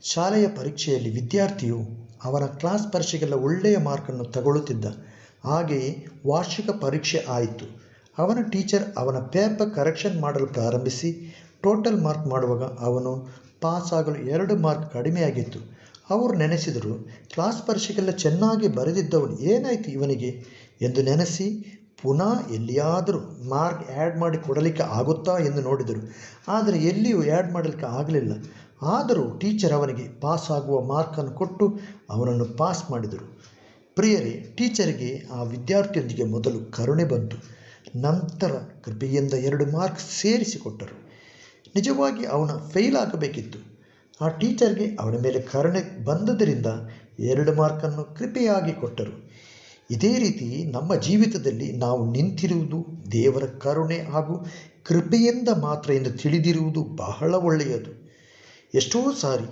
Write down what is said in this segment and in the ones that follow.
ಶಾಲೆಯ ಪರೀಕ್ಷೆಯಲ್ಲಿ ವಿದ್ಯಾರ್ಥಿಯು ಅವನ ಕ್ಲಾಸ್ ಪರೀಕ್ಷೆಗೆಲ್ಲ ಒಳ್ಳೆಯ ಮಾರ್ಕನ್ನು ತಗೊಳ್ಳುತ್ತಿದ್ದ. ಹಾಗೆಯೇ ವಾರ್ಷಿಕ ಪರೀಕ್ಷೆ ಆಯಿತು. ಅವನ ಟೀಚರ್ ಅವನ ಪೇಪರ್ ಕರೆಕ್ಷನ್ ಮಾಡಲು ಪ್ರಾರಂಭಿಸಿ ಟೋಟಲ್ ಮಾರ್ಕ್ ಮಾಡುವಾಗ ಅವನು ಪಾಸ್ ಆಗಲು 2 ಮಾರ್ಕ್ ಕಡಿಮೆಯಾಗಿತ್ತು. ಅವರು ನೆನೆಸಿದರು, ಕ್ಲಾಸ್ ಪರೀಕ್ಷೆಗೆಲ್ಲ ಚೆನ್ನಾಗಿ ಬರೆದಿದ್ದವನು ಏನಾಯಿತು ಇವನಿಗೆ ಎಂದು ನೆನೆಸಿ ಪುನಃ ಎಲ್ಲಿಯಾದರೂ ಮಾರ್ಕ್ ಆ್ಯಡ್ ಮಾಡಿ ಕೊಡಲಿಕ್ಕೆ ಆಗುತ್ತಾ ಎಂದು ನೋಡಿದರು. ಆದರೆ ಎಲ್ಲಿಯೂ ಆ್ಯಡ್ ಮಾಡಲಿಕ್ಕೆ ಆಗಲಿಲ್ಲ. ಆದರೂ ಟೀಚರ್ ಅವನಿಗೆ ಪಾಸ್ ಆಗುವ ಮಾರ್ಕನ್ನು ಕೊಟ್ಟು ಅವನನ್ನು ಪಾಸ್ ಮಾಡಿದರು. ಪ್ರಿಯರೇ, ಟೀಚರಿಗೆ ಆ ವಿದ್ಯಾರ್ಥಿಯೊಂದಿಗೆ ಮೊದಲು ಕರುಣೆ ಬಂತು. ನಂತರ ಕೃಪೆಯಿಂದ 2 ಮಾರ್ಕ್ ಸೇರಿಸಿಕೊಟ್ಟರು. ನಿಜವಾಗಿ ಅವನ ಫೇಲ್ ಆಗಬೇಕಿತ್ತು. ಆ ಟೀಚರ್ಗೆ ಅವನ ಮೇಲೆ ಕರುಣೆ ಬಂದುದರಿಂದ 2 ಮಾರ್ಕನ್ನು ಕೃಪೆಯಾಗಿ ಕೊಟ್ಟರು. ಇದೇ ರೀತಿ ನಮ್ಮ ಜೀವಿತದಲ್ಲಿ ನಾವು ನಿಂತಿರುವುದು ದೇವರ ಕರುಣೆ ಹಾಗೂ ಕೃಪೆಯಿಂದ ಮಾತ್ರ ಎಂದು ತಿಳಿದಿರುವುದು ಬಹಳ ಒಳ್ಳೆಯದು. ಎಷ್ಟೋ ಸಾರಿ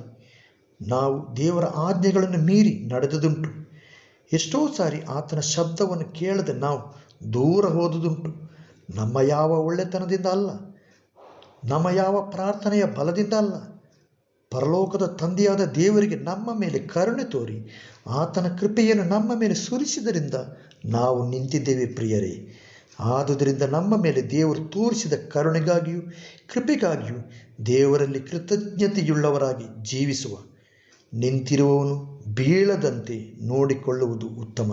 ನಾವು ದೇವರ ಆಜ್ಞೆಗಳನ್ನು ಮೀರಿ ನಡೆದುದುಂಟು. ಎಷ್ಟೋ ಸಾರಿ ಆತನ ಶಬ್ದವನ್ನು ಕೇಳದೆ ನಾವು ದೂರ ಹೋದುದುಂಟು. ನಮ್ಮ ಯಾವ ಒಳ್ಳೆತನದಿಂದ ಅಲ್ಲ, ನಮ್ಮ ಯಾವ ಪ್ರಾರ್ಥನೆಯ ಬಲದಿಂದ ಅಲ್ಲ, ಪರಲೋಕದ ತಂದೆಯಾದ ದೇವರಿಗೆ ನಮ್ಮ ಮೇಲೆ ಕರುಣೆ ತೋರಿ ಆತನ ಕೃಪೆಯನ್ನು ನಮ್ಮ ಮೇಲೆ ಸುರಿಸಿದರಿಂದ ನಾವು ನಿಂತಿದ್ದೇವೆ ಪ್ರಿಯರೇ. ಆದುದರಿಂದ ನಮ್ಮ ಮೇಲೆ ದೇವರು ತೋರಿಸಿದ ಕರುಣೆಗಾಗಿಯೂ ಕೃಪೆಗಾಗಿಯೂ ದೇವರಲ್ಲಿ ಕೃತಜ್ಞತೆಯುಳ್ಳವರಾಗಿ ಜೀವಿಸುವ. ನಿಂತಿರುವವನು ಬೀಳದಂತೆ ನೋಡಿಕೊಳ್ಳುವುದು ಉತ್ತಮ.